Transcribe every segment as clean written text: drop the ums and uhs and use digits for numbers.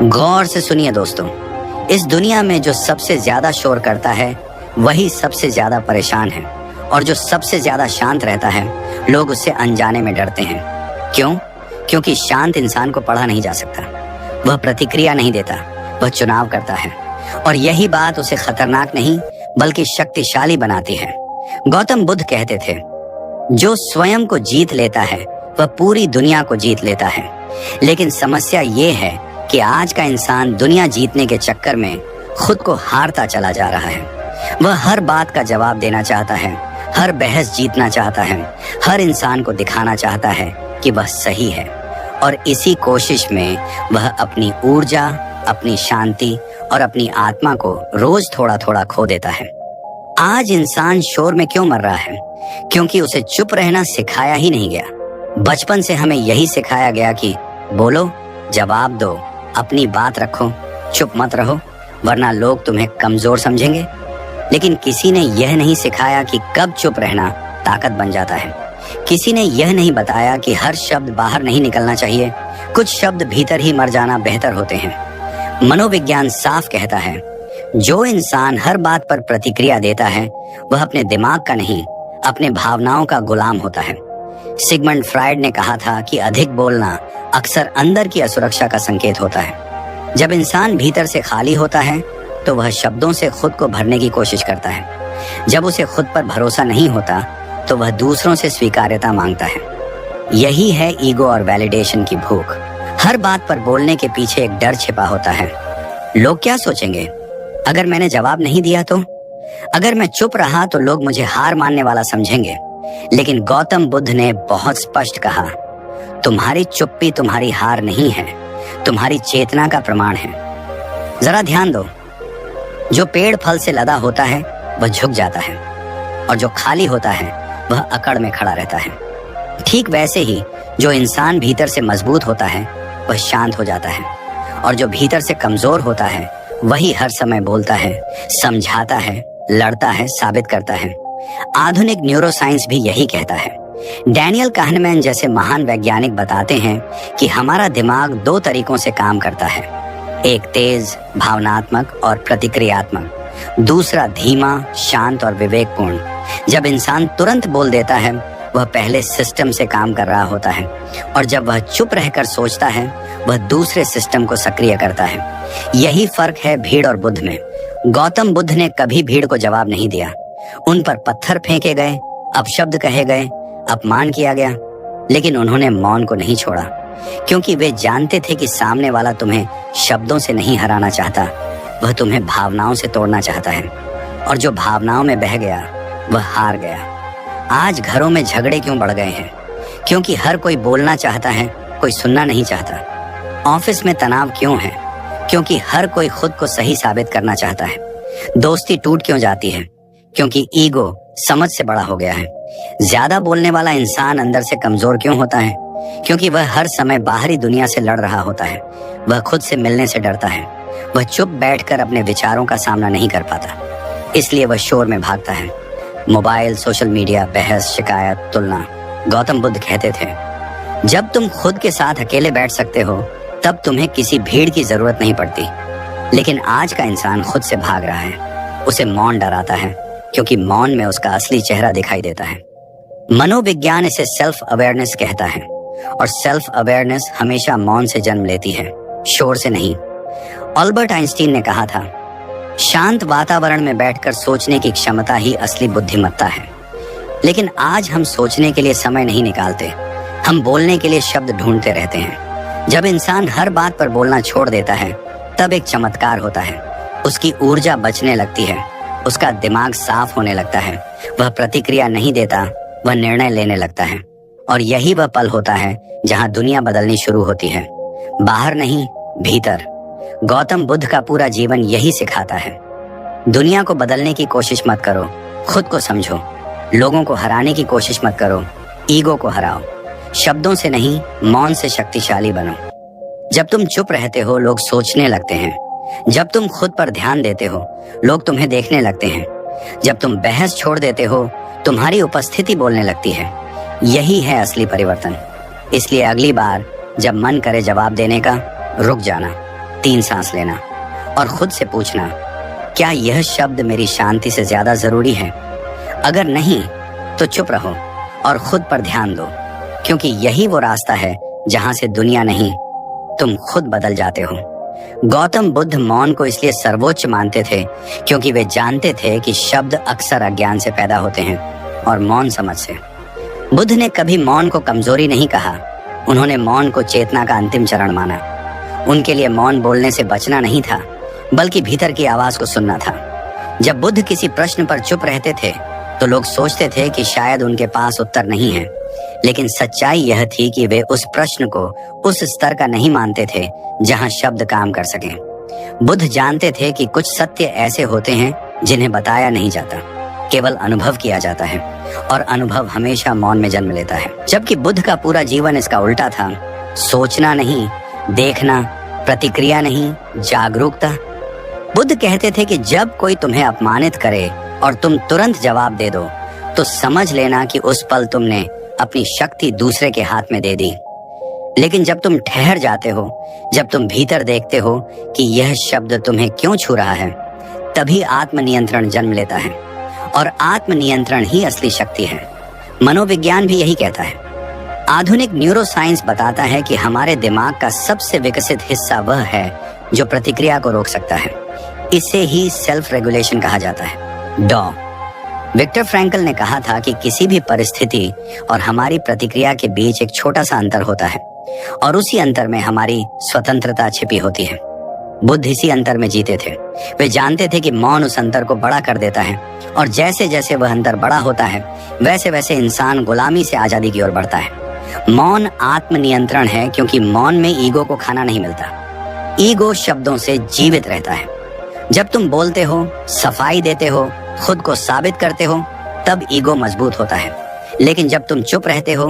गौर से सुनिए दोस्तों, इस दुनिया में जो सबसे ज्यादा शोर करता है वही सबसे ज्यादा परेशान है, और जो सबसे ज्यादा शांत रहता है लोग उससे अनजाने में डरते हैं। क्यों? क्योंकि शांत इंसान को पढ़ा नहीं जा सकता, वह प्रतिक्रिया नहीं देता, वह चुनाव करता है, और यही बात उसे खतरनाक नहीं बल्कि शक्तिशाली बनाती है। गौतम बुद्ध कहते थे, जो स्वयं को जीत लेता है वह पूरी दुनिया को जीत लेता है। लेकिन समस्या ये है कि आज का इंसान दुनिया जीतने के चक्कर में खुद को हारता चला जा रहा है। वह हर बात का जवाब देना चाहता है, हर बहस जीतना चाहता है, हर इंसान को दिखाना चाहता है कि वह सही है, और इसी कोशिश में वह अपनी ऊर्जा, अपनी शांति और अपनी आत्मा को रोज थोड़ा थोड़ा खो देता है। आज इंसान शोर में क्यों मर रहा है? क्योंकि उसे चुप रहना सिखाया ही नहीं गया। बचपन से हमें यही सिखाया गया कि बोलो, जवाब दो, अपनी बात रखो, चुप मत रहो वरना लोग तुम्हें कमजोर समझेंगे। लेकिन किसी ने यह नहीं सिखाया कि कब चुप रहना ताकत बन जाता है। किसी ने यह नहीं बताया कि हर शब्द बाहर नहीं निकलना चाहिए, कुछ शब्द भीतर ही मर जाना बेहतर होते हैं। मनोविज्ञान साफ कहता है, जो इंसान हर बात पर प्रतिक्रिया देता है वह अपने दिमाग का नहीं, अपने भावनाओं का गुलाम होता है। सिगमंड फ्रायड ने कहा था कि अधिक बोलना अक्सर अंदर की असुरक्षा का संकेत होता है। जब इंसान भीतर से खाली होता है तो वह शब्दों से खुद को भरने की कोशिश करता है। जब उसे खुद पर भरोसा नहीं होता तो वह दूसरों से स्वीकार्यता मांगता है। यही है ईगो और वैलिडेशन की भूख। हर बात पर बोलने के पीछे एक डर छिपा होता है। लोग क्या सोचेंगे? अगर मैंने जवाब नहीं दिया तो? अगर मैं चुप रहा तो लोग मुझे हार मानने वाला समझेंगे। लेकिन गौतम बुद्ध ने बहुत स्पष्ट कहा, तुम्हारी चुप्पी तुम्हारी हार नहीं है, तुम्हारी चेतना का प्रमाण है। जरा ध्यान दो, जो पेड़ फल से लदा होता है वह झुक जाता है, और जो खाली होता है वह अकड़ में खड़ा रहता है। ठीक वैसे ही जो इंसान भीतर से मजबूत होता है वह शांत हो जाता है, और जो भीतर से कमजोर होता है वही हर समय बोलता है, समझाता है, लड़ता है, साबित करता है। आधुनिक न्यूरोसाइंस भी यही कहता है। डैनियल kahneman जैसे महान वैज्ञानिक बताते हैं कि हमारा दिमाग दो तरीकों से काम करता है, एक तेज, भावनात्मक और प्रतिक्रियात्मक, दूसरा धीमा, शांत और विवेकपूर्ण। जब इंसान तुरंत बोल देता है वह पहले सिस्टम से काम कर रहा होता है, और जब वह चुप रहकर सोचता है वह दूसरे सिस्टम को सक्रिय करता है। यही फर्क है भीड़ और बुद्ध में। गौतम बुद्ध ने कभी भीड़ को जवाब नहीं दिया। उन पर पत्थर फेंके गए, अपशब्द कहे गए, अपमान किया गया, लेकिन उन्होंने मौन को नहीं छोड़ा, क्योंकि वे जानते थे कि सामने वाला तुम्हें शब्दों से नहीं हराना चाहता, वह तुम्हें भावनाओं से तोड़ना चाहता है, और जो भावनाओं में बह गया वह हार गया। आज घरों में झगड़े क्यों बढ़ गए हैं? क्योंकि हर कोई बोलना चाहता है, कोई सुनना नहीं चाहता। ऑफिस में तनाव क्यों है? क्योंकि हर कोई खुद को सही साबित करना चाहता है। दोस्ती टूट क्यों जाती है? क्योंकि ईगो समझ से बड़ा हो गया है। ज्यादा बोलने वाला इंसान अंदर से कमजोर क्यों होता है? क्योंकि वह हर समय बाहरी दुनिया से लड़ रहा होता है, वह खुद से मिलने से डरता है, वह चुप बैठकर अपने विचारों का सामना नहीं कर पाता, इसलिए वह शोर में भागता है। मोबाइल, सोशल मीडिया, बहस, शिकायत, तुलना। गौतम बुद्ध कहते थे, जब तुम खुद के साथ अकेले बैठ सकते हो तब तुम्हें किसी भीड़ की जरूरत नहीं पड़ती। लेकिन आज का इंसान खुद से भाग रहा है। उसे मौन डराता है, क्योंकि मौन में उसका असली चेहरा दिखाई देता है। मनोविज्ञान इसे सेल्फ अवेयरनेस कहता है, और सेल्फ अवेयरनेस हमेशा मौन से जन्म लेती है, शोर से नहीं। अल्बर्ट आइंस्टीन ने कहा था, शांत वातावरण में बैठकर सोचने की क्षमता ही असली बुद्धिमत्ता है। लेकिन आज हम सोचने के लिए समय नहीं निकालते, हम बोलने के लिए शब्द ढूंढते रहते हैं। जब इंसान हर बात पर बोलना छोड़ देता है तब एक चमत्कार होता है। उसकी ऊर्जा बचने लगती है, उसका दिमाग साफ होने लगता है, वह प्रतिक्रिया नहीं देता, वह निर्णय लेने लगता है। और यही वह पल होता है जहां दुनिया बदलनी शुरू होती है, बाहर नहीं, भीतर। गौतम बुद्ध का पूरा जीवन यही सिखाता है। दुनिया को बदलने की कोशिश मत करो, खुद को समझो। लोगों को हराने की कोशिश मत करो, ईगो को हराओ। शब्दों से नहीं, मौन से शक्तिशाली बनो। जब तुम चुप रहते हो लोग सोचने लगते हैं। जब तुम खुद पर ध्यान देते हो लोग तुम्हें देखने लगते हैं। जब तुम बहस छोड़ देते हो तुम्हारी उपस्थिति बोलने लगती है। यही है असली परिवर्तन। इसलिए अगली बार जब मन करे जवाब देने का, रुक जाना। 3 सांस लेना और खुद से पूछना, क्या यह शब्द मेरी शांति से ज्यादा जरूरी है? अगर नहीं तो चुप रहो और खुद पर ध्यान दो, क्योंकि यही वो रास्ता है जहां से दुनिया नहीं, तुम खुद बदल जाते हो। गौतम बुद्ध मौन को इसलिए सर्वोच्च मानते थे क्योंकि वे जानते थे कि शब्द अक्सर अज्ञान से पैदा होते हैं और मौन समझ से। बुद्ध ने कभी मौन को कमजोरी नहीं कहा, उन्होंने मौन को चेतना का अंतिम चरण माना। उनके लिए मौन बोलने से बचना नहीं था, बल्कि भीतर की आवाज को सुनना था। जब बुद्ध किसी प्रश्न पर चुप रहते थे तो लोग सोचते थे कि शायद उनके पास उत्तर नहीं है, लेकिन सच्चाई यह थी कि वे उस प्रश्न को उस स्तर का नहीं मानते थे जहां शब्द काम कर सकें। बुद्ध जानते थे कि कुछ सत्य ऐसे होते हैं जिन्हें बताया नहीं जाता, केवल अनुभव किया जाता है, और अनुभव हमेशा मौन में जन्म लेता है। जबकि बुद्ध का पूरा जीवन इसका उल्टा था, सोचना नहीं, देखना, प्रतिक्रिया नहीं, जागरूकता। बुद्ध कहते थे कि जब कोई तुम्हें अपमानित करे और तुम तुरंत जवाब दे दो तो समझ लेना कि उस पल तुमने अपनी शक्ति दूसरे के हाथ में दे दी। लेकिन जब तुम ठहर जाते हो, जब तुम भीतर देखते हो कि यह शब्द तुम्हें क्यों छू रहा है, तभी आत्मनियंत्रण जन्म लेता है, और आत्मनियंत्रण ही असली शक्ति है। मनोविज्ञान भी यही कहता है। आधुनिक न्यूरोसाइंस बताता है कि हमारे दिमाग का सबसे विकसित हिस्सा वह है जो प्रतिक्रिया को रोक सकता है। इसे ही सेल्फ रेगुलेशन कहा जाता है। डॉ विक्टर फ्रैंकल ने कहा था कि किसी भी परिस्थिति और हमारी प्रतिक्रिया के बीच एक छोटा सा अंतर होता है, और उसी अंतर में हमारी स्वतंत्रता छिपी होती है। बुद्ध इसी अंतर में जीते थे। वे जानते थे कि मौन उस अंतर को बड़ा कर देता है, और जैसे जैसे वह अंतर बड़ा होता है वैसे वैसे इंसान गुलामी से आजादी की ओर बढ़ता है। मौन आत्मनियंत्रण है, क्योंकि मौन में ईगो को खाना नहीं मिलता। ईगो शब्दों से जीवित रहता है। जब तुम बोलते हो, सफाई देते हो, खुद को साबित करते हो, तब ईगो मजबूत होता है। लेकिन जब तुम चुप रहते हो,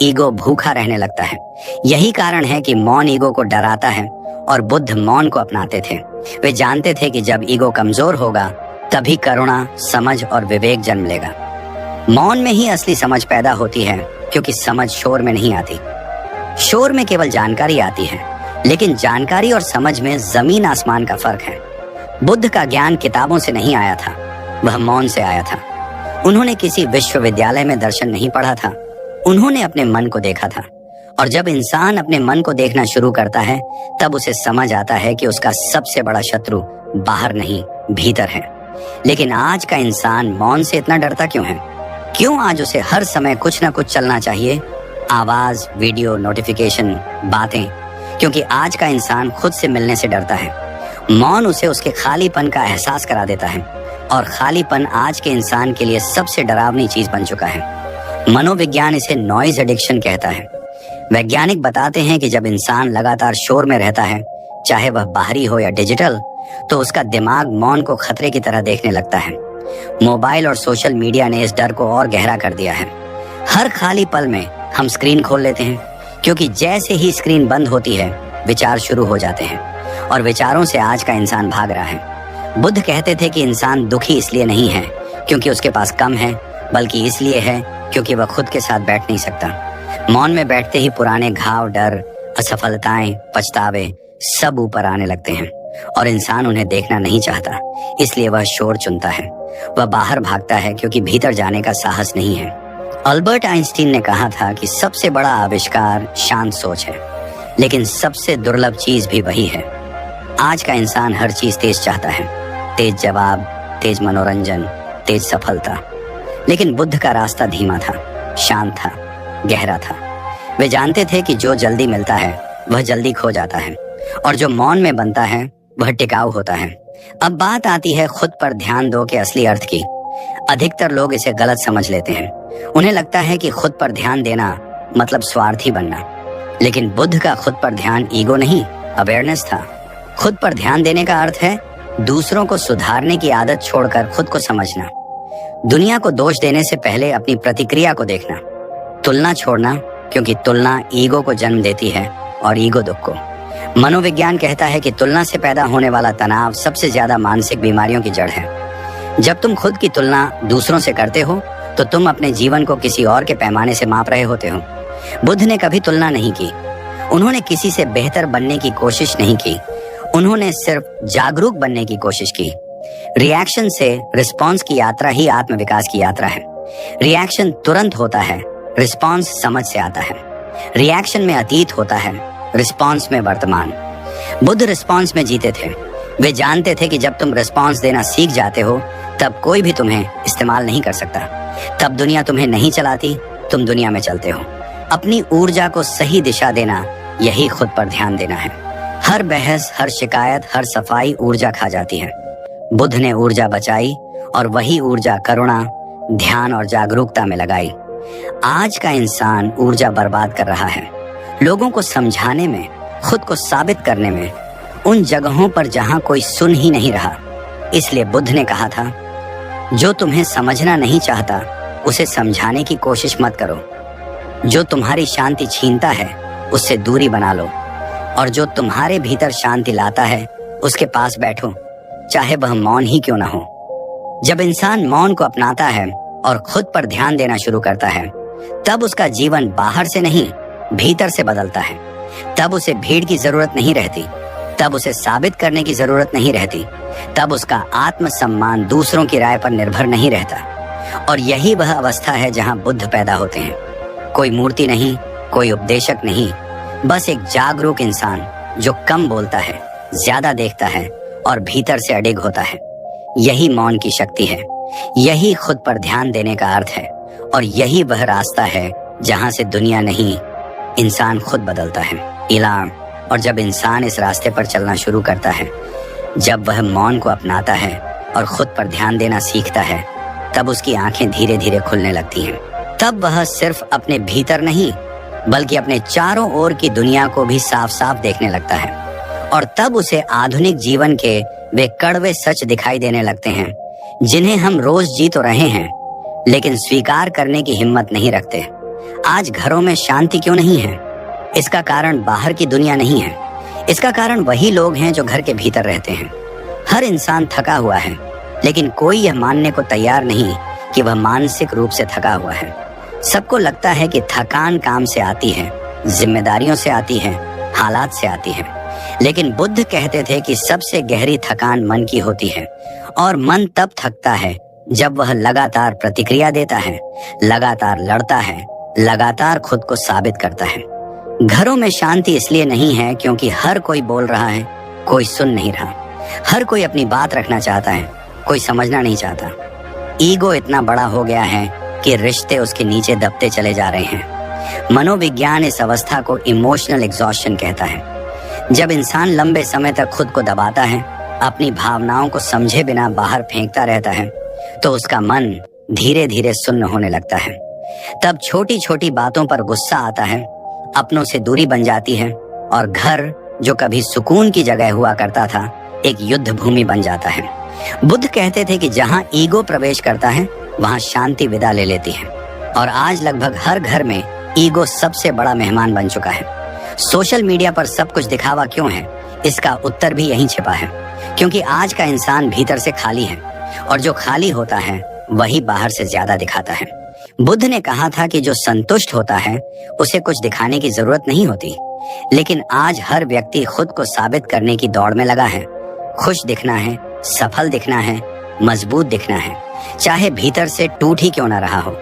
ईगो भूखा रहने लगता है। यही कारण है कि मौन ईगो को डराता है, और बुद्ध मौन को अपनाते थे। वे जानते थे कि जब ईगो कमजोर होगा तभी करुणा, समझ और विवेक जन्म लेगा। मौन में ही असली समझ पैदा होती है, क्योंकि समझ शोर में नहीं आती। शोर में केवल जानकारी आती है, लेकिन जानकारी और समझ में जमीन आसमान का फर्क है। बुद्ध का ज्ञान किताबों से नहीं आया था, वह मौन से आया था। उन्होंने किसी विश्वविद्यालय में दर्शन नहीं पढ़ा था, उन्होंने अपने मन को देखा था। और जब इंसान अपने मन को देखना शुरू करता है, तब उसे समझ आता है कि उसका सबसे बड़ा शत्रु बाहर नहीं, भीतर है। लेकिन आज का इंसान मौन से इतना डरता क्यों है? क्यों आज उसे हर समय कुछ ना कुछ चलना चाहिए? आवाज, वीडियो, नोटिफिकेशन, बातें। क्योंकि आज का इंसान खुद से मिलने से डरता है। मौन उसे उसके खालीपन का एहसास करा देता है, और खालीपन आज के इंसान के लिए सबसे डरावनी चीज बन चुका है। मनोविज्ञान इसे नॉइज एडिक्शन कहता है। वैज्ञानिक बताते हैं कि जब इंसान लगातार शोर में रहता है, चाहे वह बाहरी हो या डिजिटल, तो उसका दिमाग मौन को खतरे की तरह देखने लगता है। मोबाइल और सोशल मीडिया ने इस डर को और गहरा कर दिया है। हर खाली पल में हम स्क्रीन खोल लेते हैं, क्योंकि जैसे ही स्क्रीन बंद होती है, विचार शुरू हो जाते हैं, और विचारों से आज का इंसान भाग रहा है। बुद्ध कहते थे कि इंसान दुखी इसलिए नहीं है क्योंकि उसके पास कम है, बल्कि इसलिए है क्योंकि वह खुद के साथ बैठ नहीं सकता। मौन में बैठते ही पुराने घाव, डर, असफलताएं, पछतावे सब ऊपर आने लगते हैं, और इंसान उन्हें देखना नहीं चाहता, इसलिए वह शोर चुनता है। वह बाहर भागता है क्योंकि भीतर जाने का साहस नहीं है। अल्बर्ट आइंस्टीन ने कहा था कि सबसे बड़ा आविष्कार शांत सोच है, लेकिन सबसे दुर्लभ चीज भी वही है। आज का इंसान हर चीज तेज चाहता है, तेज जवाब, तेज मनोरंजन, तेज सफलता। लेकिन बुद्ध का रास्ता धीमा था, शांत था, गहरा था। वे जानते थे कि जो जल्दी मिलता है वह जल्दी खो जाता है, और जो मौन में बनता है वह टिकाऊ होता है। अब बात आती है खुद पर ध्यान दो के असली अर्थ की। अधिकतर लोग इसे गलत समझ लेते हैं। उन्हें लगता है कि खुद पर ध्यान देना मतलब स्वार्थी बनना, लेकिन बुद्ध का खुद पर ध्यान ईगो नहीं, अवेयरनेस था। खुद पर ध्यान देने का अर्थ है दूसरों को सुधारने की आदत छोड़कर खुद को समझना, दुनिया को दोष देने से पहले अपनी प्रतिक्रिया को देखना, तुलना छोड़ना, क्योंकि तुलना ईगो को जन्म देती है और ईगो दुख को। मनोविज्ञान कहता है कि तुलना से पैदा होने वाला तनाव सबसे ज्यादा मानसिक बीमारियों की जड़ है। जब तुम खुद की तुलना दूसरों से करते हो तो तुम अपने जीवन को किसी और के पैमाने से माप रहे होते हो। बुद्ध ने कभी तुलना नहीं की, उन्होंने किसी से बेहतर बनने की कोशिश नहीं की, उन्होंने सिर्फ जागरूक बनने की कोशिश की। रिएक्शन से रिस्पॉन्स की यात्रा ही आत्मविकास की यात्रा है। रिएक्शन तुरंत होता है, रिस्पॉन्स समझ से आता है। रिएक्शन में अतीत होता है, रिस्पॉन्स में वर्तमान। बुद्ध रिस्पॉन्स में जीते थे। वे जानते थे कि जब तुम रिस्पॉन्स देना सीख जाते हो तब कोई भी तुम्हें इस्तेमाल नहीं कर सकता। तब दुनिया तुम्हें नहीं चलाती, तुम दुनिया में चलते हो। अपनी ऊर्जा को सही दिशा देना, यही खुद पर ध्यान देना है। हर बहस, हर शिकायत, हर सफाई ऊर्जा खा जाती है। बुद्ध ने ऊर्जा बचाई और वही ऊर्जा करुणा, ध्यान और जागरूकता में लगाई। आज का इंसान ऊर्जा बर्बाद कर रहा है, लोगों को समझाने में, खुद को साबित करने में, उन जगहों पर जहां कोई सुन ही नहीं रहा। इसलिए बुद्ध ने कहा था, जो तुम्हें समझना नहीं चाहता उसे समझाने की कोशिश मत करो। जो तुम्हारी शांति छीनता है उससे दूरी बना लो, और जो तुम्हारे भीतर शांति लाता है उसके पास बैठो, चाहे वह मौन ही क्यों ना हो। जब इंसान मौन को अपनाता है और खुद पर ध्यान देना शुरू करता है, तब उसका जीवन बाहर से नहीं, भीतर से बदलता है। तब उसे भीड़ की जरूरत नहीं रहती, तब उसे साबित करने की जरूरत नहीं रहती, तब उसका आत्मसम्मान दूसरों की राय पर निर्भर नहीं रहता। और यही वह अवस्था है जहां बुद्ध पैदा होते हैं। कोई मूर्ति नहीं, कोई उपदेशक नहीं, बस एक जागरूक इंसान जो कम बोलता है, ज्यादा देखता है और भीतर से अडिग होता है। यही मौन की शक्ति है, यही खुद पर ध्यान देने का अर्थ है, और यही वह रास्ता है जहां से दुनिया नहीं, इंसान खुद बदलता है। इलाम। और जब इंसान इस रास्ते पर चलना शुरू करता है, जब वह मौन को अपनाता है और खुद पर ध्यान देना सीखता है, तब उसकी आंखें धीरे धीरे खुलने लगती हैं। तब वह सिर्फ अपने भीतर नहीं, बल्कि अपने चारों ओर की दुनिया को भी साफ साफ देखने लगता है। और तब उसे आधुनिक जीवन के वे कड़वे सच दिखाई देने लगते हैं, जिन्हें हम रोज जी तो रहे हैं, लेकिन स्वीकार करने की हिम्मत नहीं रखते। आज घरों में शांति क्यों नहीं है? इसका कारण बाहर की दुनिया नहीं है, इसका कारण वही लोग हैं जो घर के भीतर रहते हैं। हर इंसान थका हुआ है, लेकिन कोई यह मानने को तैयार नहीं कि वह मानसिक रूप से थका हुआ है। सबको लगता है कि थकान काम से आती है, जिम्मेदारियों से आती है, हालात से आती है। लेकिन बुद्ध कहते थे कि सबसे गहरी थकान मन की होती है, और मन तब थकता है जब वह लगातार प्रतिक्रिया देता है, लगातार लड़ता है, लगातार खुद को साबित करता है। घरों में शांति इसलिए नहीं है क्योंकि हर कोई बोल रहा है, कोई सुन नहीं रहा। हर कोई अपनी बात रखना चाहता है, कोई समझना नहीं चाहता। ईगो इतना बड़ा हो गया है कि रिश्ते उसके नीचे दबते चले जा रहे हैं। मनोविज्ञान इस अवस्था को इमोशनल एग्जॉस्शन कहता है। जब इंसान लंबे समय तक खुद को दबाता है, अपनी भावनाओं को समझे बिना बाहर फेंकता रहता है, तो उसका मन धीरे धीरे सुन्न होने लगता है। तब छोटी छोटी बातों पर गुस्सा आता है, अपनों से दूरी बन जाती है, और घर जो कभी सुकून की जगह हुआ करता था, एक युद्ध भूमि बन जाता है। बुद्ध कहते थे कि जहां ईगो प्रवेश करता है, वहां शांति विदा ले लेती है। और आज लगभग हर घर में ईगो सबसे बड़ा मेहमान बन चुका है। सोशल मीडिया पर सब कुछ दिखावा क्यों है? इसका उत्तर भी यहीं छिपा है, क्योंकि आज का इंसान भीतर से खाली है, और जो खाली होता है वही बाहर से ज्यादा दिखाता है। बुद्ध ने कहा था कि जो संतुष्ट होता है उसे कुछ दिखाने की जरूरत नहीं होती, लेकिन आज हर व्यक्ति खुद को साबित करने की दौड़ में लगा है। खुश दिखना है, सफल दिखना है, मजबूत दिखना है, चाहे भीतर से टूट ही क्यों ना रहा हो।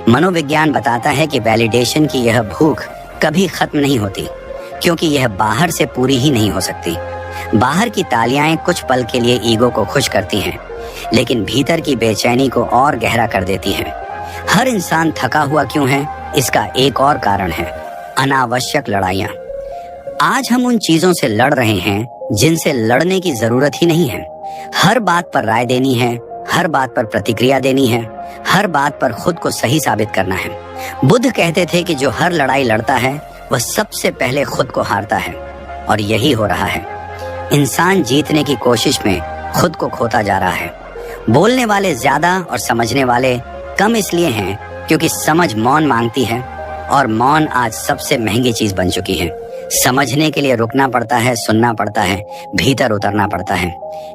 मनोविज्ञान बताता है कि वैलिडेशन की यह भूख कभी खत्म नहीं होती, क्योंकि यह बाहर से पूरी ही नहीं हो सकती। बाहर की तालियां कुछ पल के लिए ईगो को खुश करती हैं, लेकिन भीतर की बेचैनी को और गहरा कर देती है। हर इंसान थका हुआ क्यों है? इसका एक और कारण है अनावश्यक लड़ाइयां। आज हम उन चीजों से लड़ रहे हैं जिनसे लड़ने की जरूरत ही नहीं है। हर बात पर राय देनी है, हर बात पर प्रतिक्रिया देनी है, हर बात पर खुद को सही साबित करना है। बुद्ध कहते थे कि जो हर लड़ाई लड़ता है वह सबसे पहले खुद को हारता है, और यही हो रहा है। इंसान जीतने की कोशिश में खुद को खोता जा रहा है। बोलने वाले ज्यादा और समझने वाले कम इसलिए हैं क्योंकि समझ मौन मांगती है, और मौन आज सबसे महंगी चीज बन चुकी है। समझने के लिए रुकना पड़ता है, सुनना पड़ता है, भीतर उतरना पड़ता है।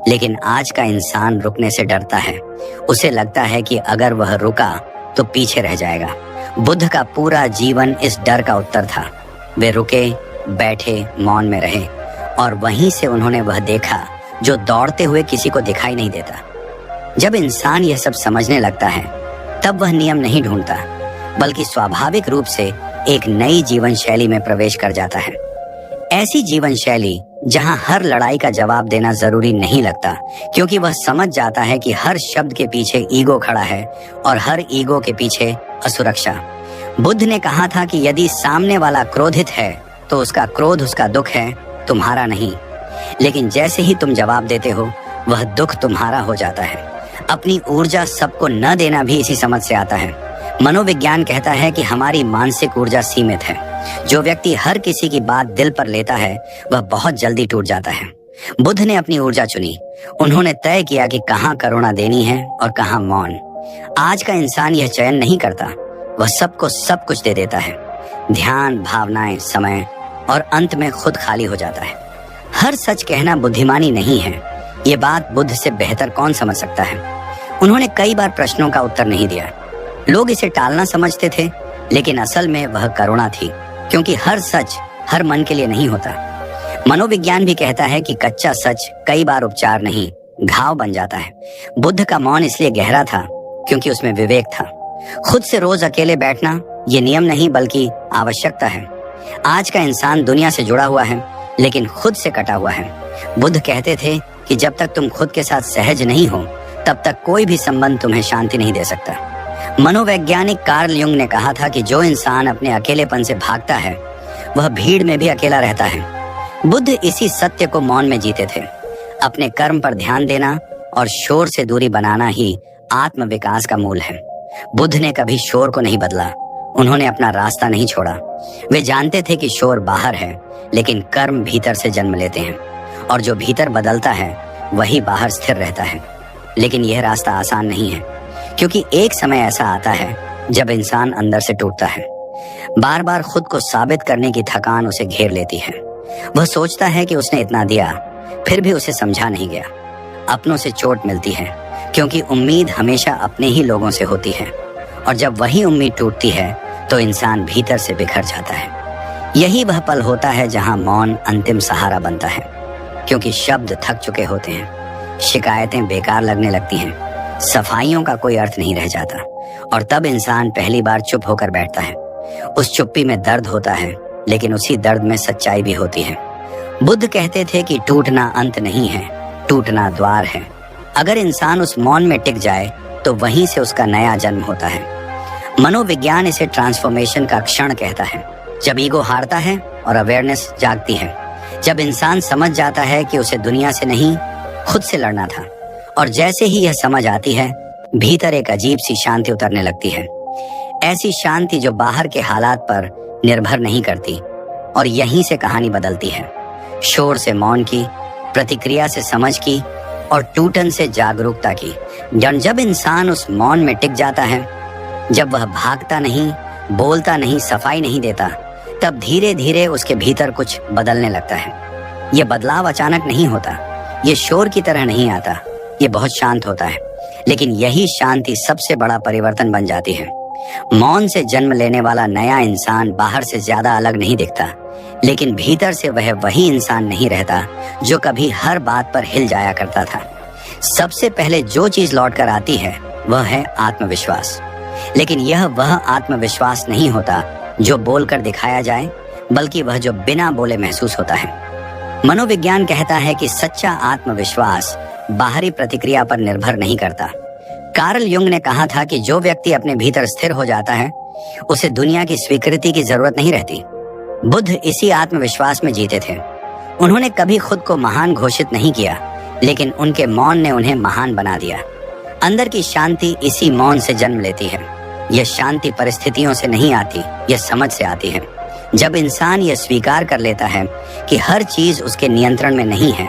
लेकिन आज का इंसान रुकने से डरता है। उसे लगता है कि अगर वह रुका तो पीछे रह जाएगा। बुद्ध का पूरा जीवन इस डर का उत्तर था। वे रुके, बैठे, मौन में रहे। और वहीं से उन्होंने वह देखा जो दौड़ते हुए किसी को दिखाई नहीं देता। जब इंसान यह सब समझने लगता है तब वह नियम नहीं ढूंढता, बल्कि स्वाभाविक रूप से एक नई जीवन शैली में प्रवेश कर जाता है। ऐसी जीवन शैली जहां हर लड़ाई का जवाब देना जरूरी नहीं लगता, क्योंकि वह समझ जाता है कि हर शब्द के पीछे ईगो खड़ा है और हर ईगो के पीछे असुरक्षा। बुद्ध ने कहा था कि यदि सामने वाला क्रोधित है तो उसका क्रोध उसका दुख है, तुम्हारा नहीं। लेकिन जैसे ही तुम जवाब देते हो वह दुख तुम्हारा हो जाता है। अपनी ऊर्जा सबको न देना भी इसी समझ से आता है। मनोविज्ञान कहता है कि हमारी मानसिक ऊर्जा सीमित है। जो व्यक्ति हर किसी की बात दिल पर लेता है वह बहुत जल्दी टूट जाता है। बुद्ध ने अपनी ऊर्जा चुनी। उन्होंने तय किया कि कहाँ करुणा देनी है और कहाँ मौन। आज का इंसान यह चयन नहीं करता, वह सबको सब कुछ दे देता है, ध्यान, भावनाएं, समय, और अंत में खुद खाली हो जाता है। हर सच कहना बुद्धिमानी नहीं है, ये बात बुद्ध से बेहतर कौन समझ सकता है। उन्होंने कई बार प्रश्नों का उत्तर नहीं दिया। लोग इसे टालना समझते थे, लेकिन असल में वह करुणा थी, क्योंकि हर सच हर मन के लिए नहीं होता। मनोविज्ञान भी कहता है कि कच्चा सच कई बार उपचार नहीं, घाव बन जाता है। बुद्ध का मौन इसलिए गहरा था क्योंकि उसमें विवेक था। खुद से रोज अकेले बैठना ये नियम नहीं बल्कि आवश्यकता है। आज का इंसान दुनिया से जुड़ा हुआ है लेकिन खुद से कटा हुआ है। बुद्ध कहते थे कि जब तक तुम खुद के साथ सहज नहीं हो तब तक कोई भी संबंध तुम्हें शांति नहीं दे सकता। मनोवैज्ञानिक कार्ल युंग ने कहा था कि जो इंसान अपने अकेलेपन से भागता है वह भीड़ में भी अकेला रहता है। बुद्ध इसी सत्य को मौन में जीते थे। अपने कर्म पर ध्यान देना और शोर से दूरी बनाना ही आत्म विकास का मूल है। बुद्ध ने कभी शोर को नहीं बदला, उन्होंने अपना रास्ता नहीं छोड़ा। वे जानते थे कि शोर बाहर है लेकिन कर्म भीतर से जन्म लेते हैं, और जो भीतर बदलता है वही बाहर स्थिर रहता है। लेकिन यह रास्ता आसान नहीं है, क्योंकि एक समय ऐसा आता है जब इंसान अंदर से टूटता है। बार बार खुद को साबित करने की थकान उसे घेर लेती है। वह सोचता है कि उसने इतना दिया, फिर भी उसे समझा नहीं गया। अपनों से चोट मिलती है, क्योंकि उम्मीद हमेशा अपने ही लोगों से होती है, और जब वही उम्मीद टूटती है तो इंसान भीतर से बिखर जाता है। यही वह पल होता है जहां मौन अंतिम सहारा बनता है, क्योंकि शब्द थक चुके होते हैं, शिकायतें बेकार लगने लगती हैं, सफाइयों का कोई अर्थ नहीं रह जाता, और तब इंसान पहली बार चुप होकर बैठता है। उस चुप्पी में दर्द होता है, लेकिन उसी दर्द में सच्चाई भी होती है। बुद्ध कहते थे कि टूटना अंत नहीं है, टूटना द्वार है। अगर इंसान उस मौन में टिक जाए तो वहीं से उसका नया जन्म होता है। मनोविज्ञान इसे ट्रांसफॉर्मेशन का क्षण कहता है, जब ईगो हारता है और अवेयरनेस जागती है। जब इंसान समझ जाता है कि उसे दुनिया से नहीं खुद से लड़ना था, और जैसे ही यह समझ आती है भीतर एक अजीब सी शांति उतरने लगती है। ऐसी शांति जो बाहर के हालात पर निर्भर नहीं करती, और यहीं से कहानी बदलती है। शोर से मौन की, प्रतिक्रिया से समझ की, और टूटन से जागरूकता की। जब इंसान उस मौन में टिक जाता है, जब वह भागता नहीं, बोलता नहीं, सफाई नहीं देता, तब धीरे धीरे उसके भीतर कुछ बदलने लगता है। यह बदलाव अचानक नहीं होता, ये शोर की तरह नहीं आता, ये बहुत शांत होता है। लेकिन यही शांति सबसे बड़ा परिवर्तन बन जाती है। मौन से जन्म लेने वाला नया इंसान बाहर से ज्यादा अलग नहीं दिखता, लेकिन भीतर से वह वही इंसान नहीं रहता जो कभी हर बात पर हिल जाया करता था। सबसे पहले जो चीज लौट कर आती है वह है आत्मविश्वास। लेकिन यह वह आत्मविश्वास नहीं होता जो बोलकर दिखाया जाए, बल्कि वह जो बिना बोले महसूस होता है। मनोविज्ञान कहता है कि सच्चा आत्मविश्वास बाहरी प्रतिक्रिया पर निर्भर नहीं करता। कार्ल युंग ने कहा था कि जो व्यक्ति अपने भीतर स्थिर हो जाता है उसे दुनिया की स्वीकृति की जरूरत नहीं रहती। बुद्ध इसी आत्मविश्वास में जीते थे। उन्होंने कभी खुद को महान घोषित नहीं किया, लेकिन उनके मौन ने उन्हें महान बना दिया। अंदर की शांति इसी मौन से जन्म लेती है। यह शांति परिस्थितियों से नहीं आती, यह समझ से आती है। जब इंसान यह स्वीकार कर लेता है कि हर चीज उसके नियंत्रण में नहीं है,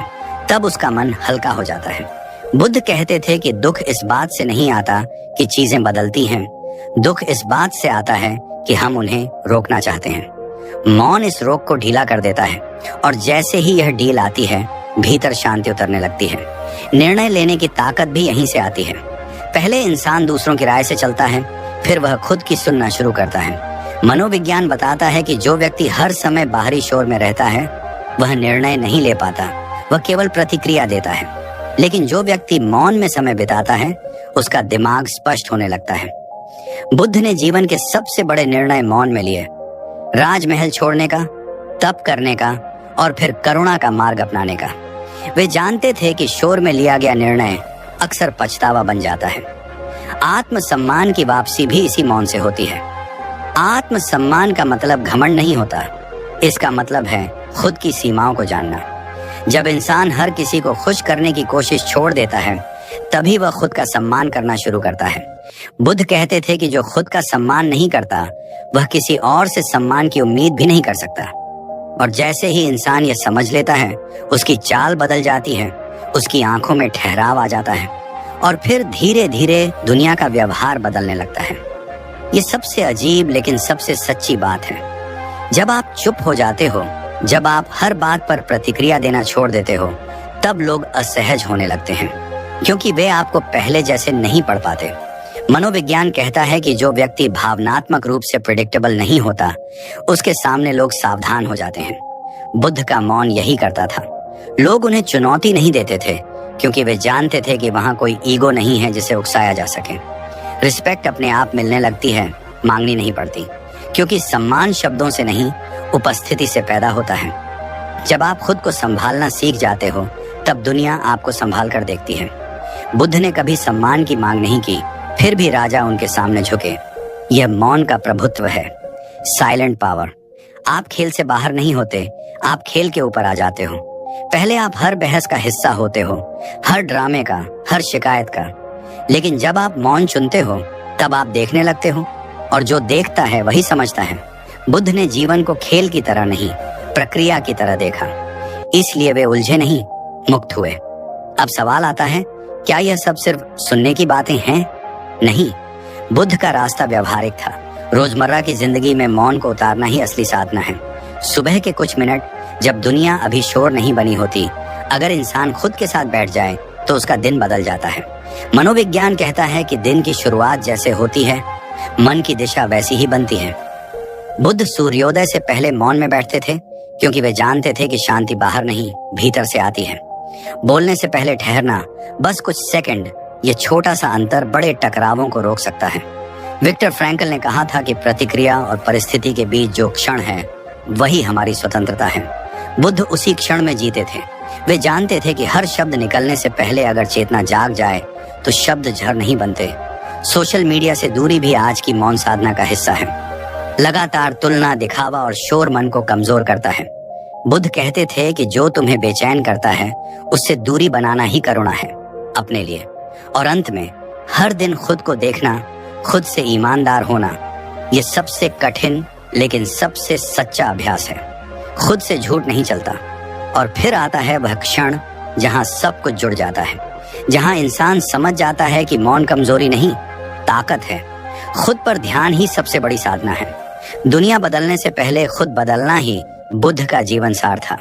तब उसका मन हल्का हो जाता है। बुद्ध कहते थे कि दुख इस बात से नहीं आता कि चीजें बदलती हैं, दुख इस बात से आता है कि हम उन्हें रोकना चाहते हैं। मौन इस रोक को ढीला कर देता है, और जैसे ही यह ढील आती है भीतर शांति उतरने लगती है। निर्णय लेने की ताकत भी यहीं से आती है। पहले इंसान दूसरों की राय से चलता है, फिर वह खुद की सुनना शुरू करता है। मनोविज्ञान बताता है कि जो व्यक्ति हर समय बाहरी शोर में रहता है वह निर्णय नहीं ले पाता, वह केवल प्रतिक्रिया देता है। लेकिन जो व्यक्ति मौन में समय बिताता है, उसका दिमाग स्पष्ट होने लगता है। बुद्ध ने जीवन के सबसे बड़े निर्णय मौन में लिए। राजमहल छोड़ने का, तप करने का और फिर करुणा का मार्ग अपनाने का। वे जानते थे कि शोर में लिया गया निर्णय अक्सर पछतावा बन जाता है। आत्मसम्मान की वापसी भी इसी मौन से होती है। आत्मसम्मान का मतलब घमंड नहीं होता, इसका मतलब है खुद की सीमाओं को जानना। जब इंसान हर किसी को खुश करने की कोशिश छोड़ देता है, तभी वह खुद का सम्मान करना शुरू करता है। बुद्ध कहते थे कि जो खुद का सम्मान नहीं करता, वह किसी और से सम्मान की उम्मीद भी नहीं कर सकता। और जैसे ही इंसान यह समझ लेता है, उसकी चाल बदल जाती है, उसकी आंखों में ठहराव आ जाता है और फिर धीरे धीरे दुनिया का व्यवहार बदलने लगता है। ये सबसे अजीब लेकिन सबसे सच्ची बात है। जब आप चुप हो जाते हो, जब आप हर बात पर प्रतिक्रिया देना छोड़ देते हो, तब लोग असहज होने लगते हैं, क्योंकि वे आपको पहले जैसे नहीं पढ़ पाते। मनोविज्ञान कहता है कि जो व्यक्ति भावनात्मक रूप से प्रेडिक्टेबल नहीं होता, उसके सामने लोग सावधान हो जाते हैं। बुद्ध का मौन यही करता था। लोग उन्हें चुनौती नहीं देते थे, क्योंकि वे जानते थे कि वहां कोई ईगो नहीं है जिसे उकसाया जा सके। रिस्पेक्ट अपने आप मिलने लगती है, मांगनी नहीं पड़ती, क्योंकि सम्मान शब्दों से नहीं, उपस्थिति से पैदा होता है। जब आप खुद को संभालना सीख जाते हो, तब दुनिया आपको संभाल कर देखती है। बुद्ध ने कभी सम्मान की मांग नहीं की, फिर भी राजा उनके सामने झुके। यह मौन का प्रभुत्व है, साइलेंट पावर। आप खेल से बाहर नहीं होते, आप खेल के ऊपर आ जाते हो। पहले आप हर बहस का हिस्सा होते हो, हर ड्रामे का, हर शिकायत का। लेकिन जब आप मौन चुनते हो, तब आप देखने लगते हो, और जो देखता है वही समझता है। बुद्ध ने जीवन को खेल की तरह नहीं, प्रक्रिया की तरह देखा। इसलिए वे उलझे नहीं, मुक्त हुए। अब सवाल आता है, क्या यह सब सिर्फ सुनने की बातें हैं? नहीं, बुद्ध का रास्ता व्यवहारिक था। रोजमर्रा की जिंदगी में मौन को उतारना ही असली साधना है। सुबह के कुछ मिनट, जब दुनिया अभी शोर नहीं बनी होती, अगर इंसान खुद के साथ बैठ जाए तो उसका दिन बदल जाता है। मनोविज्ञान कहता है कि दिन की शुरुआत जैसे होती है, मन की दिशा वैसी ही बनती है। बुद्ध सूर्योदय से पहले मौन में बैठते थे, क्योंकि वे जानते थे कि शांति बाहर नहीं, भीतर से आती है। बोलने से पहले ठहरना, बस कुछ सेकंड, ये छोटा सा अंतर बड़े टकरावों को रोक सकता है। विक्टर फ्रैंकल ने कहा था कि प्रतिक्रिया और परिस्थिति के बीच जो क्षण है, वही हमारी स्वतंत्रता है। बुद्ध उसी क्षण में जीते थे। वे जानते थे कि हर शब्द निकलने से पहले अगर चेतना जाग जाए तो शब्द झर नहीं बनते। सोशल मीडिया से दूरी भी आज की मौन साधना का हिस्सा है। लगातार तुलना, दिखावा और शोर मन को कमजोर करता है। बुद्ध कहते थे कि जो तुम्हें बेचैन करता है, उससे दूरी बनाना ही करुणा है अपने लिए। और अंत में, हर दिन खुद को देखना, खुद से ईमानदार होना, ये सबसे कठिन लेकिन सबसे सच्चा अभ्यास है। खुद से झूठ नहीं चलता। और फिर आता है वह क्षण जहां सब कुछ जुड़ जाता है, जहां इंसान समझ जाता है कि मौन कमजोरी नहीं, ताकत है। खुद पर ध्यान ही सबसे बड़ी साधना है। दुनिया बदलने से पहले खुद बदलना ही बुद्ध का जीवन सार था।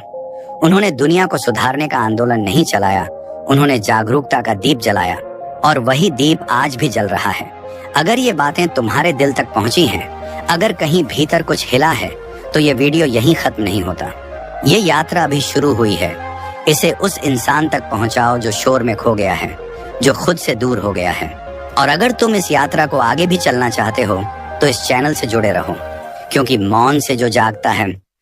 उन्होंने दुनिया को सुधारने का आंदोलन नहीं चलाया, उन्होंने जागरूकता का दीप जलाया, और वही दीप आज भी जल रहा है। अगर ये बातें तुम्हारे दिल तक पहुंची हैं, अगर कहीं भीतर कुछ हिला है, तो ये वीडियो यहीं खत्म नहीं होता। ये यात्रा अभी शुरू हुई है। इसे उस इंसान तक पहुंचाओ जो शोर में खो गया है, जो खुद से दूर हो गया है। और अगर तुम इस यात्रा को आगे भी चलना चाहते हो, तो इस चैनल से जुड़े रहो, क्योंकि मौन से जो जागता है,